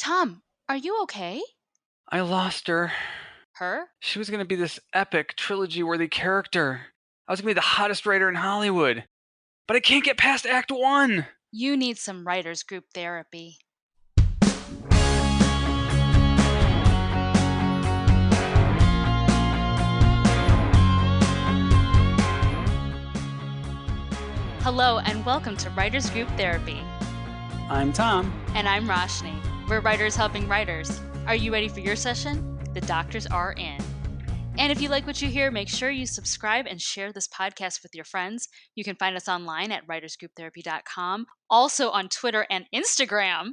Tom, are you okay? I lost her. Her? She was going to be this epic, trilogy-worthy character. I was going to be the hottest writer in Hollywood. But I can't get past Act 1! You need some writers group therapy. Hello and welcome to Writers Group Therapy. I'm Tom. And I'm Roshni. We're writers helping writers. Are you ready for your session? The doctors are in. And if you like what you hear, make sure you subscribe and share this podcast with your friends. You can find us online at writersgrouptherapy.com, also on Twitter and Instagram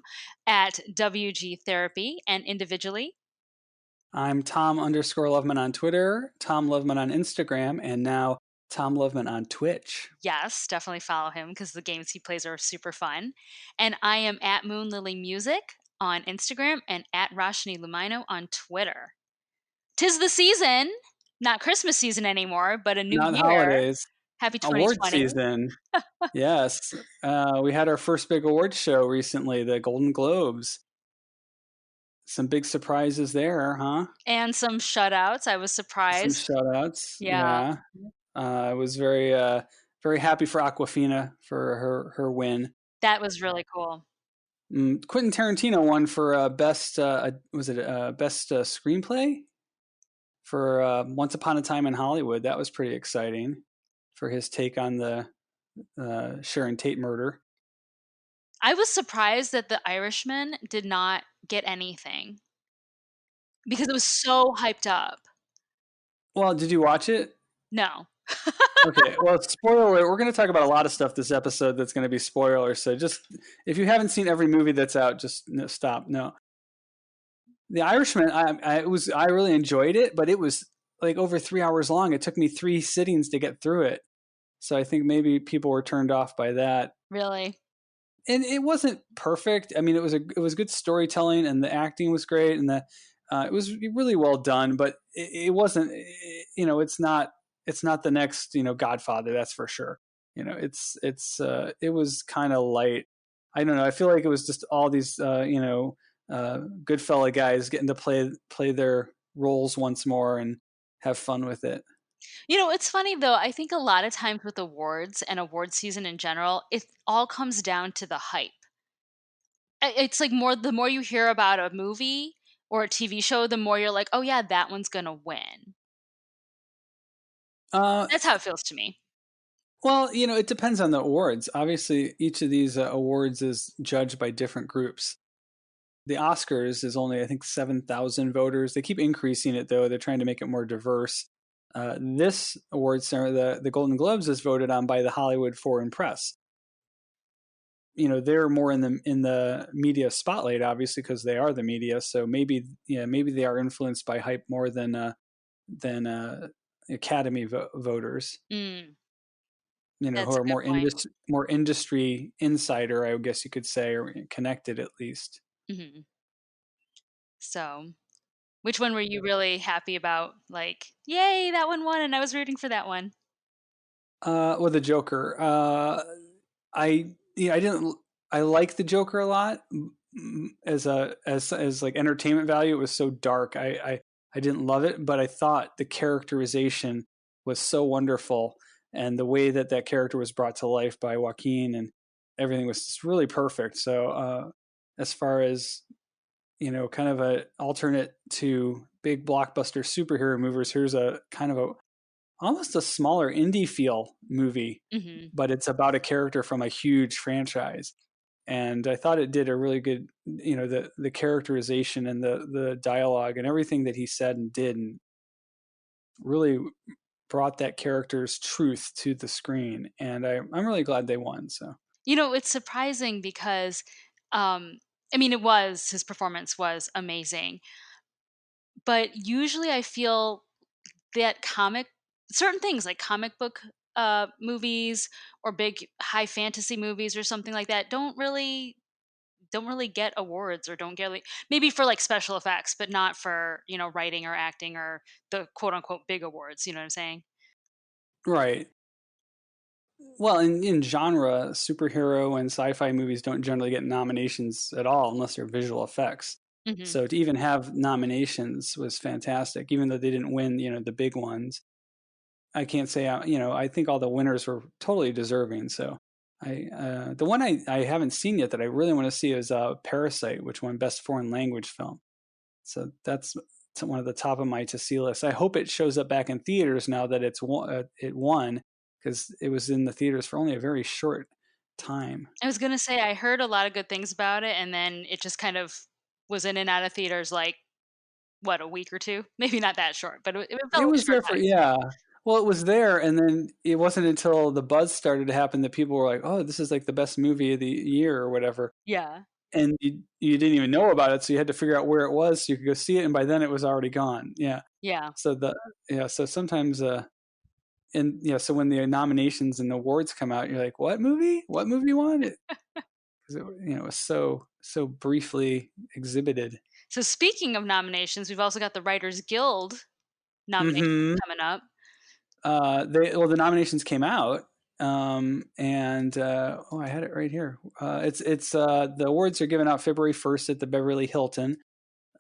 at WG Therapy, and individually. I'm Tom_Loveman on Twitter, Tom Loveman on Instagram, and now Tom Loveman on Twitch. Yes, definitely follow him because the games he plays are super fun. And I am at Moon Lily Music on Instagram and at Roshni Lumino on Twitter. 'Tis the season, not Christmas season anymore, but a new Not year. holidays. Happy Award 2020. season. Yes. We had our first big award show recently, the Golden Globes. Some big surprises there, huh? And some shutouts. I was surprised. Some shutouts. Yeah. I was very happy for Awkwafina for her win. That was really cool. Quentin Tarantino won for best best screenplay for Once Upon a Time in Hollywood. That was pretty exciting for his take on the Sharon Tate murder. I was surprised that The Irishman did not get anything because it was so hyped up. Well, did you watch it? No. Okay, well, spoiler alert, we're going to talk about a lot of stuff this episode that's going to be spoilers, so just, if you haven't seen every movie that's out, just stop. No. The Irishman, I really enjoyed it, but it was like over 3 hours long. It took me 3 sittings to get through it. So I think maybe people were turned off by that. Really? And it wasn't perfect. I mean, it was good storytelling, and the acting was great, and it was really well done, but it wasn't, it's not the next, Godfather, that's for sure. It was kind of light. I don't know. I feel like it was just all these, Goodfella guys getting to play their roles once more and have fun with it. It's funny though. I think a lot of times with awards and award season in general, it all comes down to the hype. It's like the more you hear about a movie or a TV show, the more you're like, oh yeah, that one's going to win. That's how it feels to me. Well, it depends on the awards. Obviously, each of these awards is judged by different groups. The Oscars is only, I think, 7,000 voters. They keep increasing it, though. They're trying to make it more diverse. This awards center, the Golden Globes, is voted on by the Hollywood Foreign Press. They're more in the media spotlight, obviously, because they are the media. So maybe they are influenced by hype more than Academy voters. Mm. Who are more industry insider, I guess you could say, or connected at least. Mm-hmm. So, which one were you really happy about? Like, yay, that one won, and I was rooting for that one. Well, the Joker. I like the Joker a lot as like entertainment value. It was so dark. I didn't love it, but I thought the characterization was so wonderful, and the way that character was brought to life by Joaquin and everything was just really perfect. So as far as kind of an alternate to big blockbuster superhero movies, here's a kind of almost a smaller indie feel movie, mm-hmm. but it's about a character from a huge franchise. And I thought it did a really good, the characterization and the dialogue and everything that he said and did, and really brought that character's truth to the screen. And I'm really glad they won. So, it's surprising because, his performance was amazing. But usually I feel that certain things like comic book movies or big high fantasy movies or something like that don't really get awards, or don't get, like, maybe for like special effects, but not for writing or acting or the quote unquote big awards. You know what I'm saying? Right. Well, in genre, superhero and sci-fi movies don't generally get nominations at all unless they're visual effects. Mhm. So to even have nominations was fantastic, even though they didn't win, the big ones. I can't say, I think all the winners were totally deserving. So the one I haven't seen yet that I really want to see is Parasite, which won Best Foreign Language Film. So that's one of the top of my to see list. I hope it shows up back in theaters now that it won, because it was in the theaters for only a very short time. I was gonna say I heard a lot of good things about it, and then it just kind of was in and out of theaters, like, what, a week or 2? Maybe not that short, but it felt It like a was short there for time. yeah. Well, it was there, and then it wasn't until the buzz started to happen that people were like, "Oh, this is like the best movie of the year or whatever," Yeah. and you didn't even know about it, so you had to figure out where it was so you could go see it, and by then it was already gone. Yeah. Yeah. So so sometimes and so when the nominations and awards come out, you're like, "What movie? What movie won it?" Because it was so briefly exhibited. So speaking of nominations, we've also got the Writers Guild nominations Hmm. coming up. The nominations came out, and I had it right here. It's the awards are given out February 1st at the Beverly Hilton.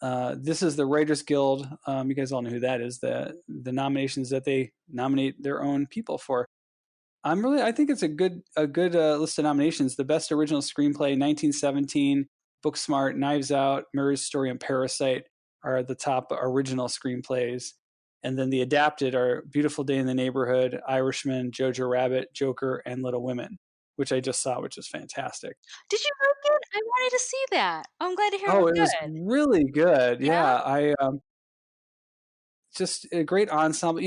This is the Writers Guild. You guys all know who that is. The nominations that they nominate their own people for. I think it's a good list of nominations. The best original screenplay, 1917, Booksmart, Knives Out, Mary's Story, and Parasite are the top original screenplays. And then the adapted are Beautiful Day in the Neighborhood, Irishman, Jojo Rabbit, Joker, and Little Women, which I just saw, which is fantastic. Did you like it? I wanted to see that. Oh, I'm glad to hear it was Oh, it was good. really good. Yeah? Yeah, I just a great ensemble.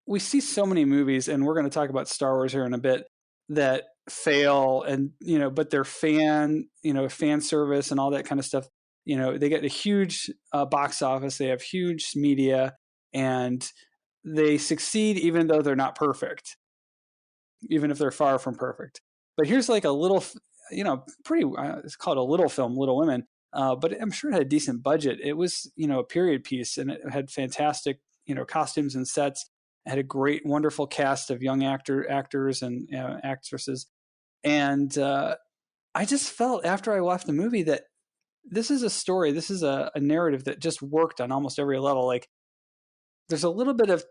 We see so many movies, and we're going to talk about Star Wars here in a bit, that fail, and but they're fan service and all that kind of stuff. They get a huge box office, they have huge media, and they succeed even though they're not perfect, even if they're far from perfect. But here's like a little, pretty. It's called a little film, Little Women. But I'm sure it had a decent budget. It was, a period piece, and it had fantastic, costumes and sets. It had a great, wonderful cast of young actors and actresses. And I just felt after I watched the movie that this is a story, this is a narrative that just worked on almost every level. Like there's a little bit of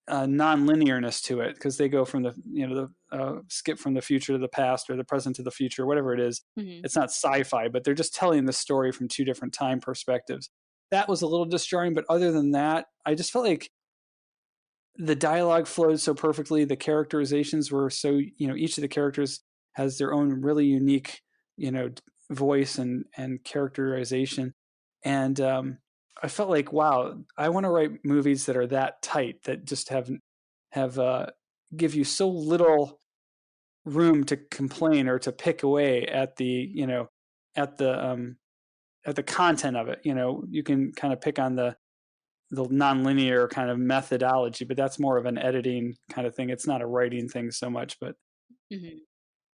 non-linearness to it because they go from the skip from the future to the past or the present to the future, whatever it is. Mhm. It's not sci-fi, but they're just telling the story from two different time perspectives. That was a little disjarring, but other than that, I just felt like the dialogue flowed so perfectly. The characterizations were so, each of the characters has their own really unique, you know, voice and characterization. And I felt like, wow, I want to write movies that are that tight, that just have give you so little room to complain or to pick away at at the um, the content of it. You can kind of pick on the nonlinear kind of methodology, but that's more of an editing kind of thing. It's not a writing thing so much, but Mhm.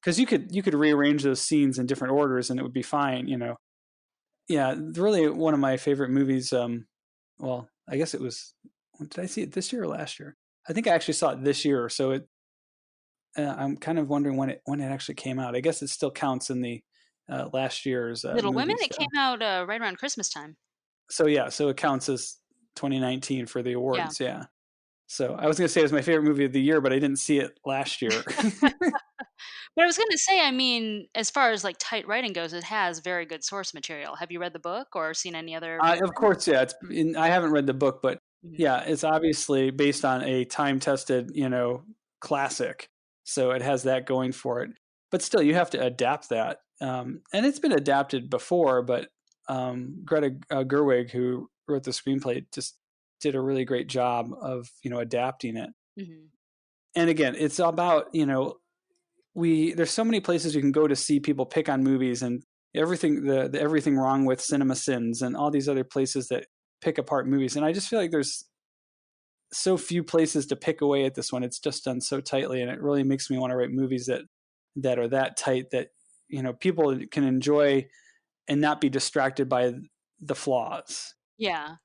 because you could rearrange those scenes in different orders and it would be fine. Yeah, really one of my favorite movies. Well, I guess it was. Did I see it this year or last year? I think I actually saw it this year. So I'm kind of wondering when it actually came out. I guess it still counts in the last year's Little Women, movies. it came out, right around Christmas time. So yeah, so it counts as 2019 for the Yeah. awards. Yeah. So I was going to say it was my favorite movie of the year, but I didn't see it last year. But I was gonna say, I mean, as far as, like, tight writing goes, it has very good source material. Have you read the book or seen any other Of version? course, yeah. I haven't read the book, but Mhm. yeah, it's obviously based on a time-tested, classic. So it has that going for it. But still, you have to adapt that. And it's been adapted before, but Greta Gerwig, who wrote the screenplay, just did a really great job of adapting it. Mhm. And again, it's about we there's so many places you can go to see people pick on movies and everything the everything wrong with cinema sins and all these other places that pick apart movies, and I just feel like there's so few places to pick away at this one. It's just done so tightly, and it really makes me want to write movies that are that tight that people can enjoy and not be distracted by the flaws, Yeah.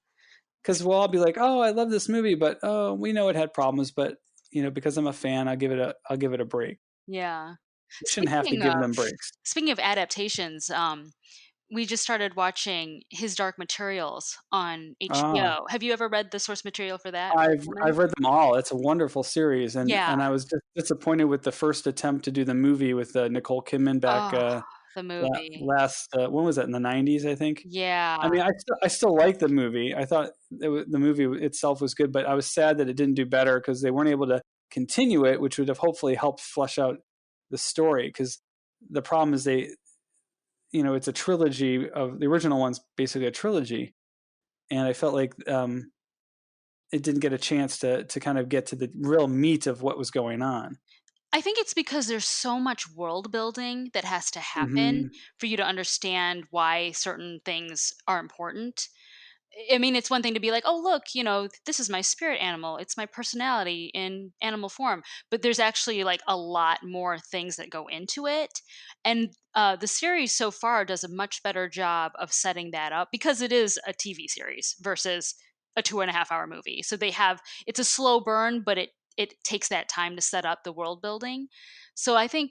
because we'll all be like, oh, I love this movie, but oh, we know it had problems, but because I'm a fan, I'll give it a break. Yeah. We shouldn't have to Speaking give of them breaks. speaking of adaptations, we just started watching His Dark Materials on Ah, HBO. Have you ever read the source material for that by I've Pullman? read them all. It's a wonderful series, Yeah. and I was just disappointed with the first attempt to do the movie with Nicole Kidman back Oh, the movie. last when was that, in the 90s, I think. I Yeah. mean, I still like the movie. I thought the movie itself was good, but I was sad that it didn't do better because they weren't able to continue it, which would have hopefully helped flesh out the story. Because the problem is it's a trilogy of the original one's basically a trilogy, and I felt like it didn't get a chance to kind of get to the real meat of what was going on. I think it's because there's so much world building that has to happen Hmm. for you to understand why certain things are important. I mean, it's one thing to be like, "Oh, look, this is my spirit animal. It's my personality in animal form." But there's actually like a lot more things that go into it. And the series so far does a much better job of setting that up because it is a TV series versus a 2.5 hour movie. So it's a slow burn, but it takes that time to set up the world building. So I think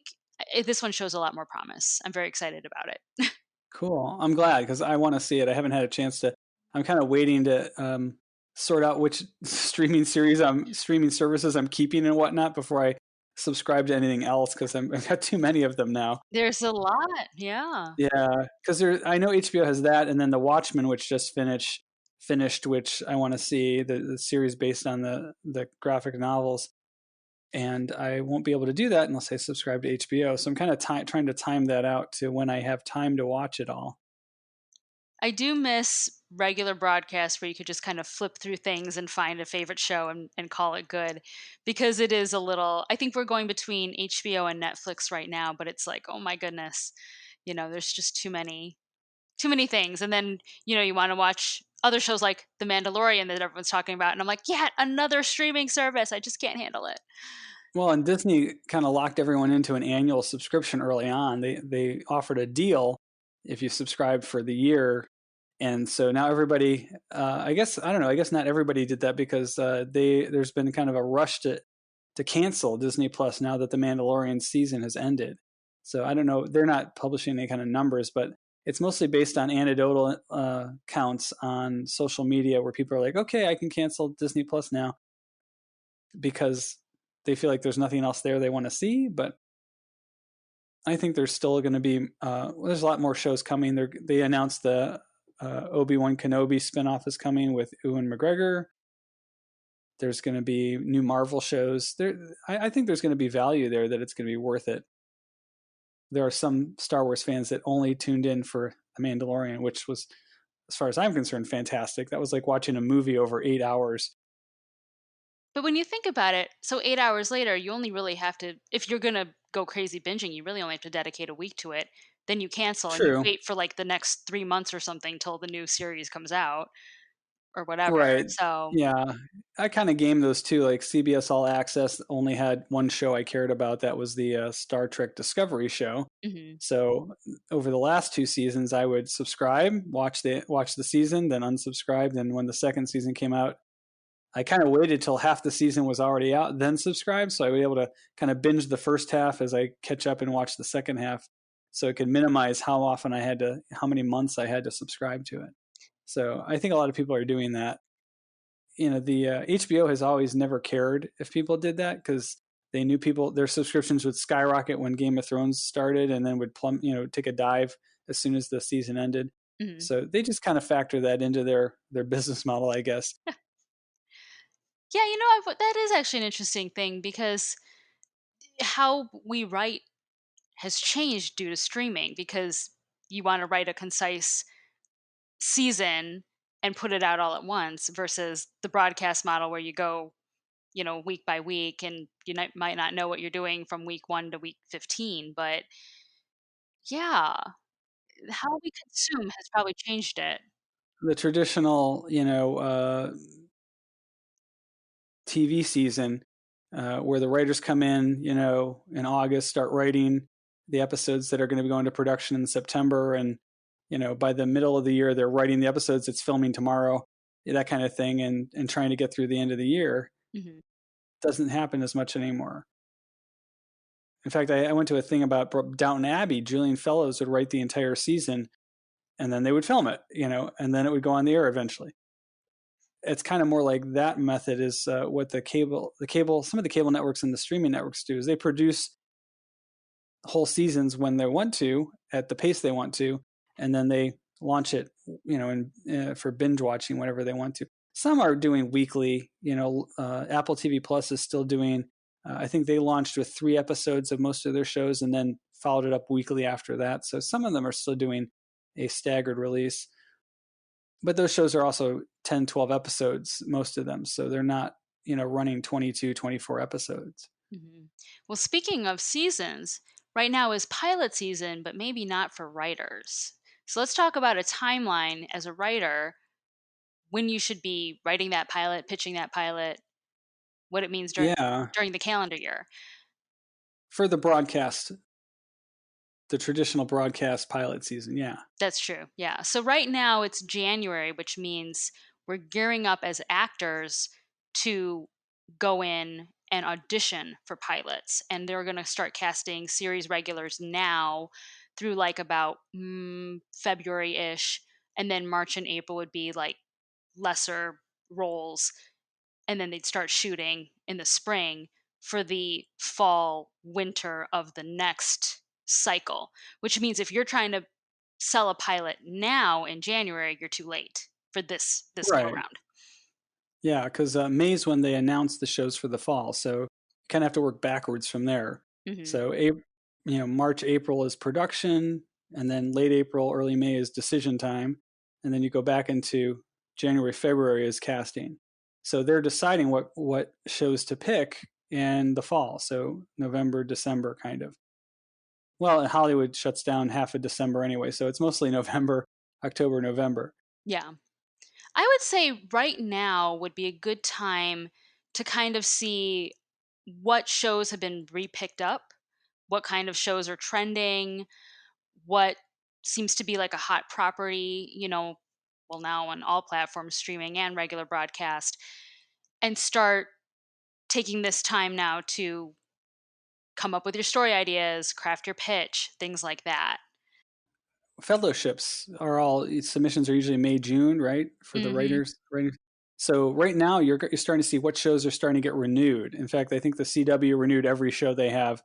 this one shows a lot more promise. I'm very excited about it. Cool. I'm glad because I want to see it. I haven't had a chance to. I'm kind of waiting to sort out which streaming services I'm keeping and whatnot before I subscribe to anything else because I've got too many of them now. There's a lot. Yeah. Yeah, because I know HBO has that, and then The Watchmen, which just finished, which I want to see the series based on the graphic novels, and I won't be able to do that unless I subscribe to HBO. So I'm kind of trying to time that out to when I have time to watch it all. I do miss regular broadcasts where you could just kind of flip through things and find a favorite show and call it good because it is a little I think we're going between HBO and Netflix right now, but it's like, oh my goodness, there's just too many things. And then, you want to watch other shows like The Mandalorian that everyone's talking about. And I'm like, yeah, another streaming service. I just can't handle it. Well, and Disney kind of locked everyone into an annual subscription early on. They offered a deal if you subscribed for the year, and so now everybody. I guess I don't know. I guess not everybody did that because there's been kind of a rush to cancel Disney Plus now that the Mandalorian season has ended. So I don't know. They're not publishing any kind of numbers, but it's mostly based on anecdotal counts on social media where people are like, okay, I can cancel Disney Plus now because they feel like there's nothing else there they want to see. But I think there's still going to be there's a lot more shows coming. They announced the Obi-Wan Kenobi spinoff is coming with Ewan McGregor. There's going to be new Marvel shows. I think there's going to be value there that it's going to be worth it. There are some Star Wars fans that only tuned in for The Mandalorian, which was, as far as I'm concerned, fantastic. That was like watching a movie over 8 hours. But when you think about it, so 8 hours later, you only really have to, if you're going to go crazy binging, you really only have to dedicate a week to it. Then you cancel and you True. wait for like the next 3 months or something till the new series comes out or whatever. Right. So, Yeah. I kind of gamed those too. Like CBS All Access only had one show I cared about. That was the Star Trek Discovery show. mhm. So over the last two seasons, I would subscribe, watch the season, then unsubscribe. Then when the second season came out, I kind of waited till half the season was already out, then subscribe. So I was able to kind of binge the first half as I catch up and watch the second half. So it could minimize how many months I had to subscribe to it. So I think a lot of people are doing that. The HBO has always never cared if people did that because they knew their subscriptions would skyrocket when Game of Thrones started and then would take a dive as soon as the season ended. Mhm. So they just kind of factor that into their business model, I guess. Yeah, that is actually an interesting thing because how we write has changed due to streaming because you want to write a concise season and put it out all at once versus the broadcast model where you go, week by week and might not know what you're doing from week 1 to week 15. But yeah, how we consume has probably changed it. The traditional, TV season where the writers come in August, start writing the episodes that are going to be going to production in September, and by the middle of the year they're writing the episodes it's filming tomorrow, that kind of thing, and trying to get through the end of the year Mhm. doesn't happen as much anymore. In fact, I went to a thing about Downton Abbey. Julian Fellows would write the entire season and then they would film it, and then it would go on the air eventually. It's kind of more like that method is what some of the cable networks and the streaming networks do is they produce whole seasons when they want to at the pace they want to, and then they launch it, for binge watching whenever they want to. Some are doing weekly. Apple TV Plus is still doing. I think they launched with 3 episodes of most of their shows, and then followed it up weekly after that. So some of them are still doing a staggered release, but those shows are also 10, 12 episodes, most of them. So they're not, running 22, 24 episodes. Mhm. Well, speaking of seasons, right now is pilot season, but maybe not for writers. So let's talk about a timeline as a writer, when you should be writing that pilot, pitching that pilot, what it means Yeah. during the calendar year. For the traditional broadcast pilot season. Yeah. That's true. Yeah. So right now it's January, which means we're gearing up as actors to go in and audition for pilots. And they're going to start casting series regulars now through like about February ish. And then March and April would be like lesser roles. And then they'd start shooting in the spring for the fall winter of the next cycle, which means if you're trying to sell a pilot now in January, you're too late for this go Right. around. Yeah, because May's when they announced the shows for the fall, so you kind of have to work backwards from there. Hmm. So, March, April is production, and then late April, early May is decision time, and then you go back into January, February is casting. So they're deciding what shows to pick in the fall. So November, December, kind of. Well, Hollywood shuts down half of December anyway, so it's mostly November, October, November. Yeah. I would say right now would be a good time to kind of see what shows have been repicked up, what kind of shows are trending, what seems to be like a hot property, well, now on all platforms, streaming and regular broadcast, and start taking this time now to come up with your story ideas, craft your pitch, things like that. Fellowships are all submissions are usually May, June, right? For the Hmm. writers. So right now you're starting to see what shows are starting to get renewed. In fact, I think the CW renewed every show they have,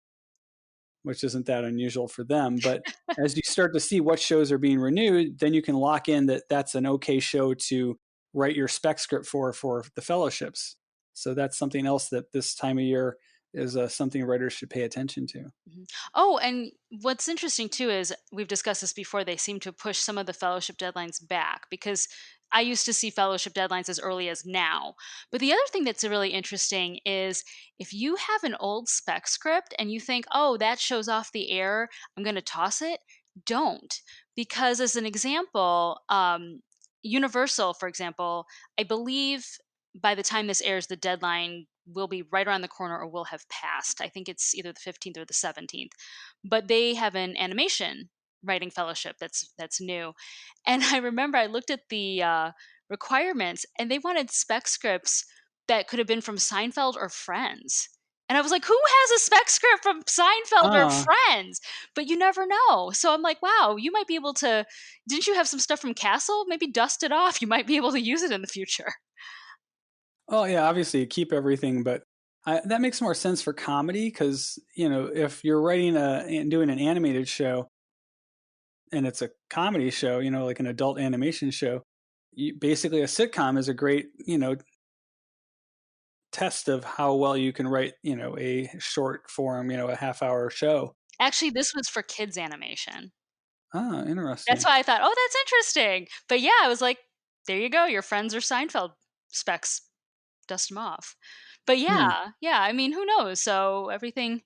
which isn't that unusual for them. But as you start to see what shows are being renewed, then you can lock in that that's an okay show to write your spec script for the fellowships. So that's something else that this time of year is something writers should pay attention to. Mhm. Oh, and what's interesting too is we've discussed this before. They seem to push some of the fellowship deadlines back because I used to see fellowship deadlines as early as now. But the other thing that's really interesting is if you have an old spec script and you think, oh, that shows off the air, I'm going to toss it, don't. Because, as an example, Universal, for example, I believe by the time this airs, the deadline will be right around the corner or will have passed. I think it's either the 15th or the 17th. But they have an animation writing fellowship that's new. And I remember I looked at the requirements and they wanted spec scripts that could have been from Seinfeld or Friends. And I was like, who has a spec script from Seinfeld or Ah, Friends? But you never know. So I'm like, wow, you might be able to. Didn't you have some stuff from Castle? Maybe dust it off. You might be able to use it in the future. oh yeah, obviously you keep everything, but that makes more sense for comedy because if you're writing and doing an animated show and it's a comedy show, like an adult animation show, basically a sitcom is a great test of how well you can write a short form, a half-hour show. Actually, this was for kids animation. Ah, That's interesting. why I thought, "Oh, that's interesting." But yeah, I was like, "There you go, your friends are Seinfeld specs. Dust them off." But Hmm. yeah, I mean, who knows? So everything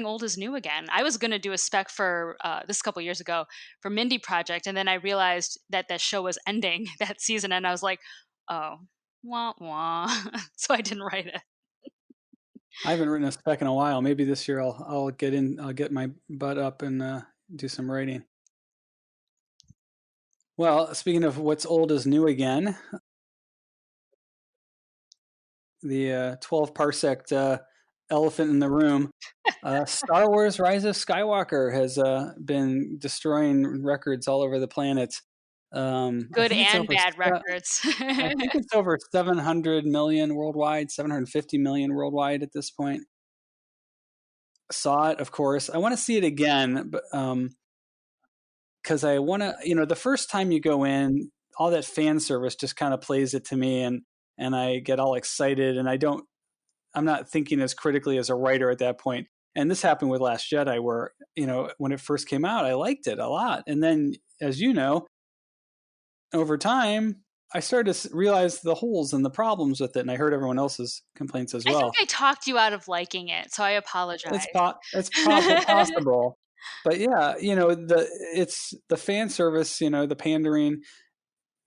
old is new again. I was gonna do a spec for, this a couple years ago for Mindy Project, and then I realized that that show was ending that season, and I was like, "Oh, wah, wah." So I didn't write it. I haven't written a spec in a while. Maybe this year I'll get in. I'll get my butt up and do some writing. Well, speaking of what's old is new again, the 12 parsec elephant in the room. Star Wars: Rise of Skywalker has been destroying records all over the planet. I Good think it's and over. bad records. I think it's over 700 million worldwide, 750 million worldwide at this point. Saw it, of course. I want to see it again, but because I want to, the first time you go in, all that fan service just kind of plays it to me, and I get all excited, and I'm not thinking as critically as a writer at that point. And this happened with Last Jedi, where when it first came out, I liked it a lot, and then, as you know, over time, I started to realize the holes and the problems with it, and I heard everyone else's complaints as I think well. I talked you out of liking it, so I apologize. Possible, but yeah, it's the fan service, the pandering,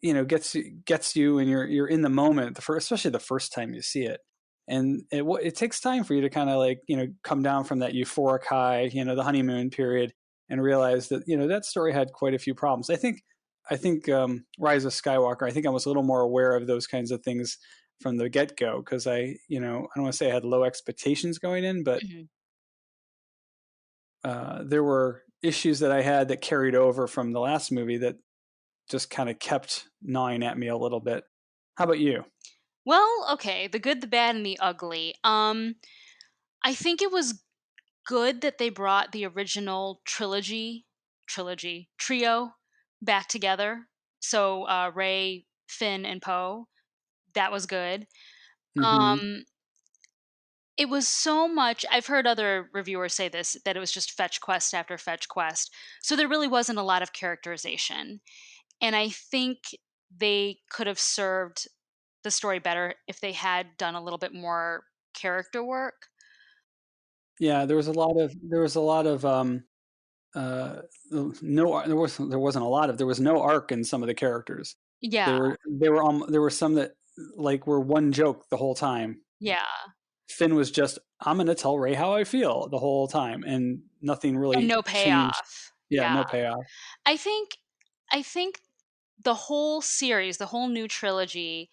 gets you, and you're in the moment, especially the first time you see it, and it takes time for you to kind of like come down from that euphoric high, the honeymoon period, and realize that that story had quite a few problems. I think Rise of Skywalker. I think I was a little more aware of those kinds of things from the get go, because I don't want to say I had low expectations going in, but Mhm. there were issues that I had that carried over from the last movie that just kind of kept gnawing at me a little bit. How about you? Well, okay, the good, the bad, and the ugly. I think it was good that they brought the original trio back together. So Ray, Finn, and Poe. That was good. Mm-hmm. Um, it was so much. I've heard other reviewers say this, that it was just fetch quest after fetch quest. So there really wasn't a lot of characterization. And I think they could have served the story better if they had done a little bit more character work. Yeah, there was a lot of uh, no, there wasn't a lot of, there was no arc in some of the characters. Yeah, There were some that like were one joke the whole time. yeah, Finn was just, I'm going to tell Ray how I feel the whole time, and nothing and really no changed. payoff. Yeah, Yeah. no payoff. I think I think the whole series, the whole new trilogy,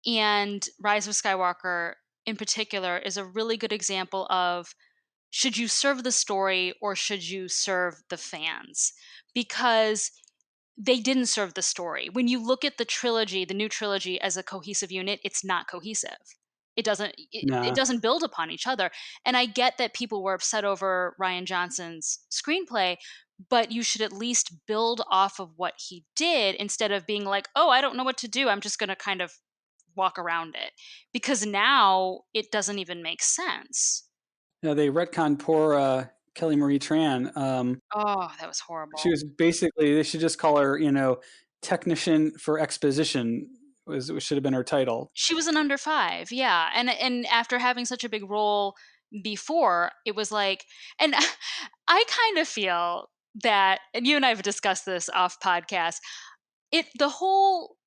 and Rise of Skywalker in particular is a really good example of, should you serve the story or should you serve the fans? Because they didn't serve the story. When you look at the trilogy, the new trilogy, as a cohesive unit, it's not cohesive. It Nah. doesn't build upon each other. And I get that people were upset over Ryan Johnson's screenplay, but you should at least build off of what he did instead of being like, "Oh, I don't know what to do. I'm just going to kind of walk around it." Because now it doesn't even make sense. Yeah, they retconned poor Kelly Marie Tran. Oh, that was She horrible. was basically, they should just call her, technician for exposition, should have been her title. She was an under 5, yeah, and after having such a big role before, it was like, and I kind of feel that, and you and I have discussed this off podcast, the whole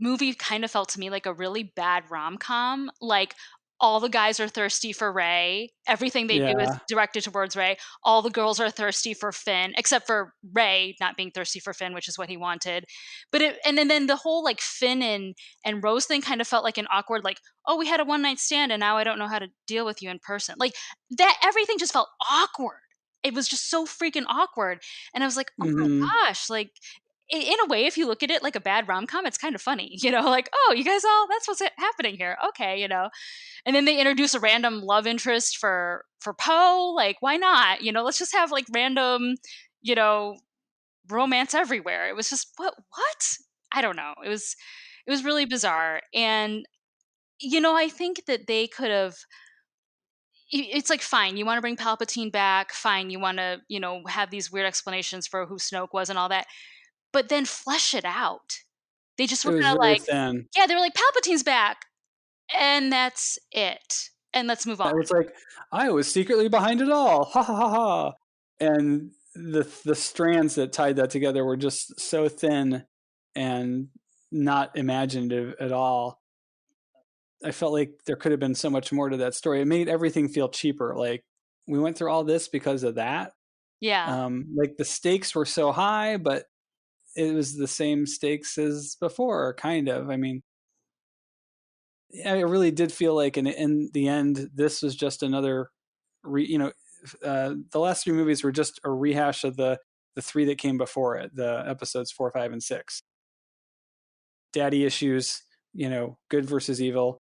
movie kind of felt to me like a really bad rom-com. Like, all the guys are thirsty for Ray. Everything they do is Yeah. directed towards Ray. All the girls are thirsty for Finn, except for Ray not being thirsty for Finn, which is what he wanted. But then the whole like Finn and Rose thing kind of felt like an awkward, like, oh, we had a one night stand and now I don't know how to deal with you in person. Like, that everything just felt awkward. It was just so freaking awkward. And I was like, oh my Hmm. gosh, like, in a way, if you look at it like a bad rom-com, it's kind of funny, like, oh, you guys all, that's what's happening here. Okay, and then they introduce a random love interest for Poe. Like, why not? Let's just have like random, you know, romance everywhere. It was just what? I don't know. It was really bizarre. And I think that they could have, it's like, fine, you want to bring Palpatine back, fine, you want to, have these weird explanations for who Snoke was and all that, but then flesh it out. They just It were was kind of very like, thin. yeah, they were like, Palpatine's back, and that's it. And let's move on. It was like, I was secretly behind it all. Ha ha ha ha. And the strands that tied that together were just so thin and not imaginative at all. I felt like there could have been so much more to that story. It made everything feel cheaper. Like, we went through all this because of that. Yeah. Like, the stakes were so high, but it was the same stakes as before, kind of. I mean, yeah, it really did feel like, in the end, this was just another, the last three movies were just a rehash of the the three that came before it, the episodes 4, 5, and 6. Daddy issues, good versus evil,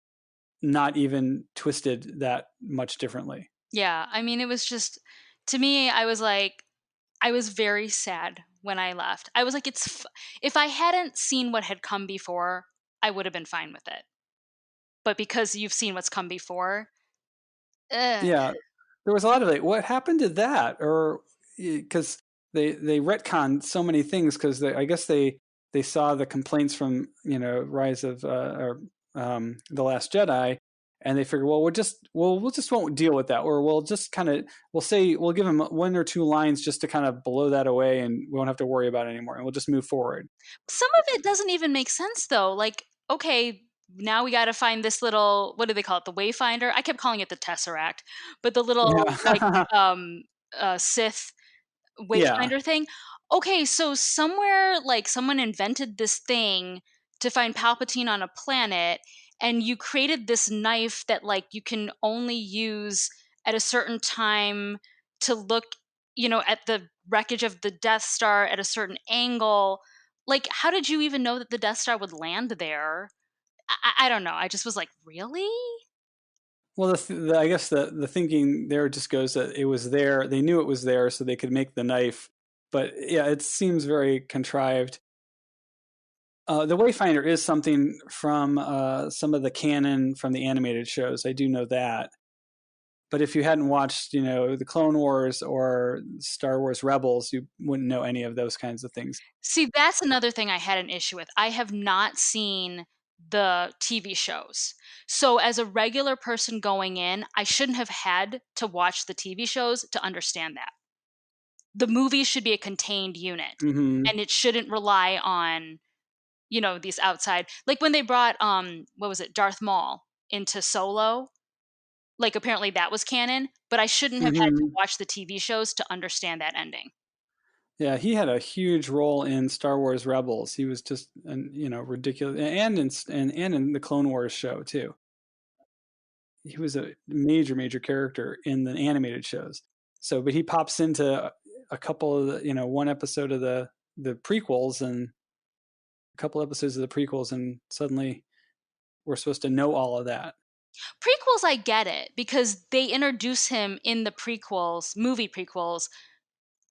not even twisted that much differently. Yeah, I mean, it was just, to me, I was like, I was very sad when I left. I was like, if I hadn't seen what had come before, I would have been fine with it. But because you've seen what's come before, ugh. Yeah, there was a lot of like, what happened to that? Or because they retconned so many things because I guess they saw the complaints from Rise of or the Last Jedi, and they figured, well, we'll just won't deal with that, or we'll just kind of we'll give them one or two lines just to kind of blow that away, and we won't have to worry about it anymore, and we'll just move forward. Some of it doesn't even make sense though. Like, okay, now we got to find this little, what do they call it? The Wayfinder. I kept calling it the Tesseract, but the little like Yeah, Sith yeah. Wayfinder thing. Okay, so somewhere like someone invented this thing to find Palpatine on a planet, and you created this knife that like you can only use at a certain time to look, at the wreckage of the Death Star at a certain angle. Like, how did you even know that the Death Star would land there? I don't know. I just was like, really? Well, I guess the thinking there just goes that it was there. They knew it was there, so they could make the knife. But yeah, it seems very contrived. The Wayfinder is something from some of the canon from the animated shows. I do know that. But if you hadn't watched, the Clone Wars or Star Wars Rebels, you wouldn't know any of those kinds of things. See, that's another thing I had an issue with. I have not seen the TV shows. So, as a regular person going in, I shouldn't have had to watch the TV shows to understand that. The movies should be a contained unit, Hmm. and it shouldn't rely on, these outside. Like when they brought what was it, Darth Maul into Solo, like apparently that was canon, but I shouldn't have had to Hmm. watch the TV shows to understand that ending. Yeah, he had a huge role in Star Wars Rebels. He was just, ridiculous, and in the Clone Wars show too. He was a major major character in the animated shows. So, but he pops into a couple of one episode of the prequels and a couple episodes of the prequels, and suddenly we're supposed to know all of that. Prequels, I get it because they introduce him in the prequels, movie prequels,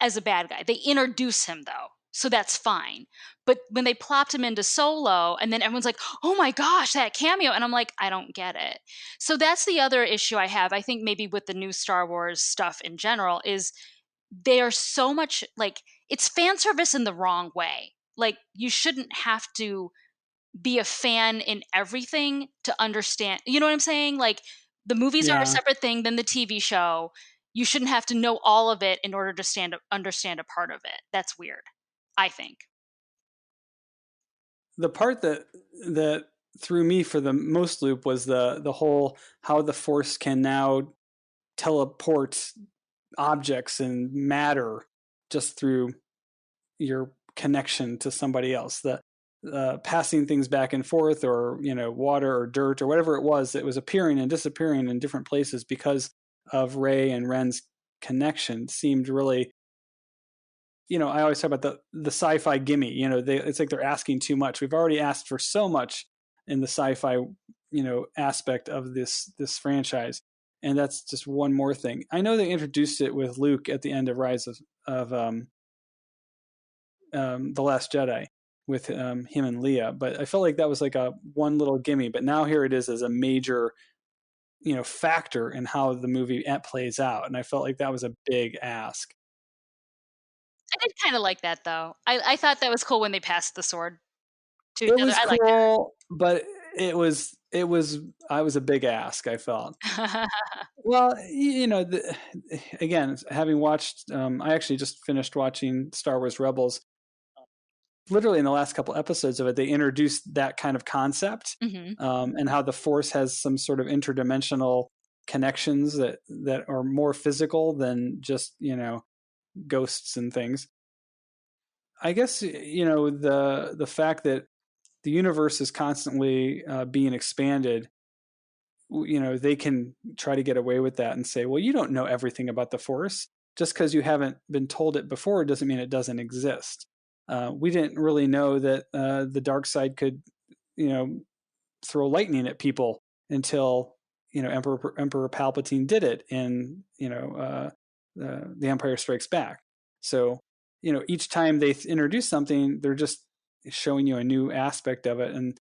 as a bad guy. They introduce him though, so that's fine. But when they plopped him into Solo, and then everyone's like, "Oh my gosh, that cameo," and I'm like, I don't get it. So that's the other issue I have. I think maybe with the new Star Wars stuff in general is they are so much like it's fan service in the wrong way. Like you shouldn't have to be a fan in everything to understand. You know what I'm saying? Like the movies are a Yeah, separate thing than the TV show. You shouldn't have to know all of it in order to understand a part of it. That's weird, I think. the part that threw me for the most loop was the whole how the Force can now teleport objects and matter just through your connection to somebody else. The passing things back and forth, or water or dirt or whatever it was that was appearing and disappearing in different places because of Ray and Ren's connection seemed really. I always talk about the sci-fi gimme. It's like they're asking too much. We've already asked for so much in the sci-fi, aspect of this franchise, and that's just one more thing. I know they introduced it with Luke at the end of Rise of the Last Jedi with him and Leia, but I felt like that was like a one little gimme. But now here it is as a major, factor in how the movie plays out, and I felt like that was a big ask. I did kind of like that though. I thought that was cool when they passed the sword to each It other. was I liked cool, but it was I was a big ask, I felt. it. Well, again, having watched, I actually just finished watching Star Wars Rebels. Literally in the last couple episodes of it, they introduced that kind of concept, Hmm. and how the Force has some sort of interdimensional connections that are more physical than just ghosts and things. I guess the fact that the universe is constantly being expanded, they can try to get away with that and say, well, you don't know everything about the Force. just because you haven't been told it before doesn't mean it doesn't exist. We didn't really know that the dark side could, you know, throw lightning at people until, you know, Emperor Palpatine did it in, you know, The Empire Strikes Back. So, you know, each time they introduce something, they're just showing you a new aspect of it, and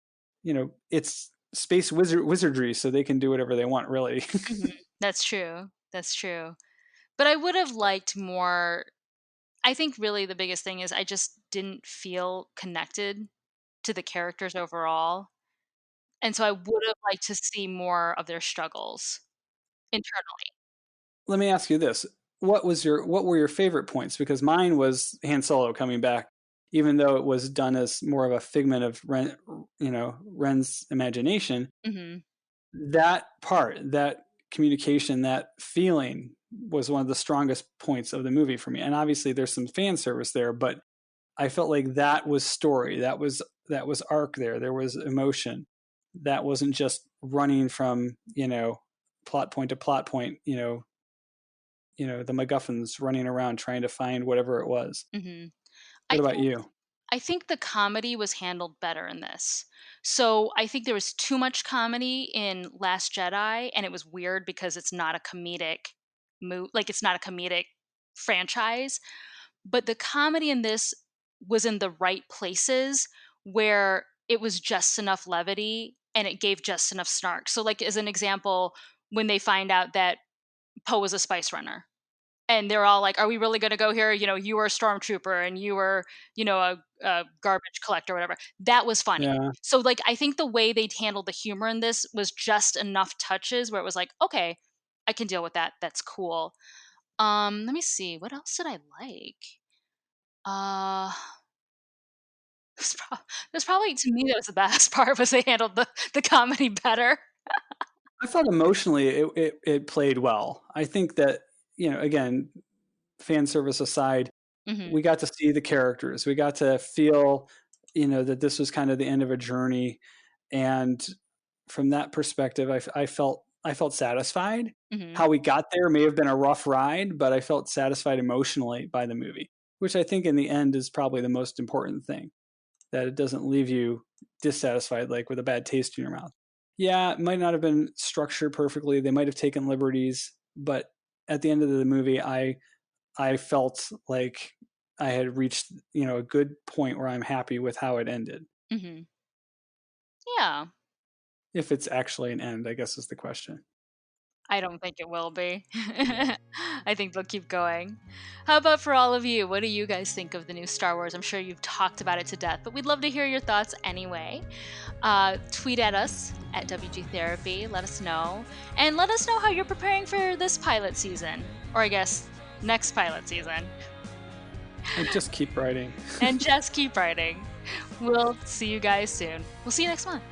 you know, it's space wizardry, so they can do whatever they want, really. Mhm. That's true. That's true. But I would have liked more. I think really the biggest thing is I just didn't feel connected to the characters overall. And so I would have liked to see more of their struggles internally. Let me ask you this: what were your favorite points? Because mine was Han Solo coming back, even though it was done as more of a figment of Ren's imagination. Mhm. That part, that communication, that feeling was one of the strongest points of the movie for me. And obviously, there's some fan service there, but I felt like that was story. That was arc there. There was emotion. That wasn't just running from, you know, plot point to plot point, the MacGuffins running around trying to find whatever it was. Mhm. I What about think you? I think the comedy was handled better in this. So, I think there was too much comedy in Last Jedi, and it was weird because it's not a comedic like, it's not a comedic franchise, but the comedy in this was in the right places where it was just enough levity and it gave just enough snark. So, like, as an example, when they find out that Poe was a spice runner, and they're all like, "Are we really gonna go here? You know, you were a stormtrooper and you were, you know, a garbage collector, or whatever." That was funny. Yeah, So, like, I think the way they'd handled the humor in this was just enough touches where it was like, "Okay, I can deal with that. That's cool." Let me see. What else did I like? Uh, it's probably to me that was the best part was they handled the comedy better. I thought emotionally it played well. I think that, again, fan service aside, Mhm, we got to see the characters. We got to feel, that this was kind of the end of a journey, and from that perspective, I felt satisfied. mhm, How we got there may have been a rough ride, but I felt satisfied emotionally by the movie, which I think in the end is probably the most important thing. That it doesn't leave you dissatisfied, like with a bad taste in your mouth. Yeah, it might not have been structured perfectly. They might have taken liberties, but at the end of the movie, I felt like I had reached, a good point where I'm happy with how it ended. mhm. Yeah. If it's actually an end, I guess is the question. I don't think it will be. I think they'll keep going. How about for all of you? What do you guys think of the new Star Wars? I'm sure you've talked about it to death, but we'd love to hear your thoughts anyway. Tweet at us at WG Therapy. Let us know. And let us know how you're preparing for this pilot season. Or I guess next pilot season. And just keep writing. And just keep writing. We'll see you guys soon. We'll see you next month.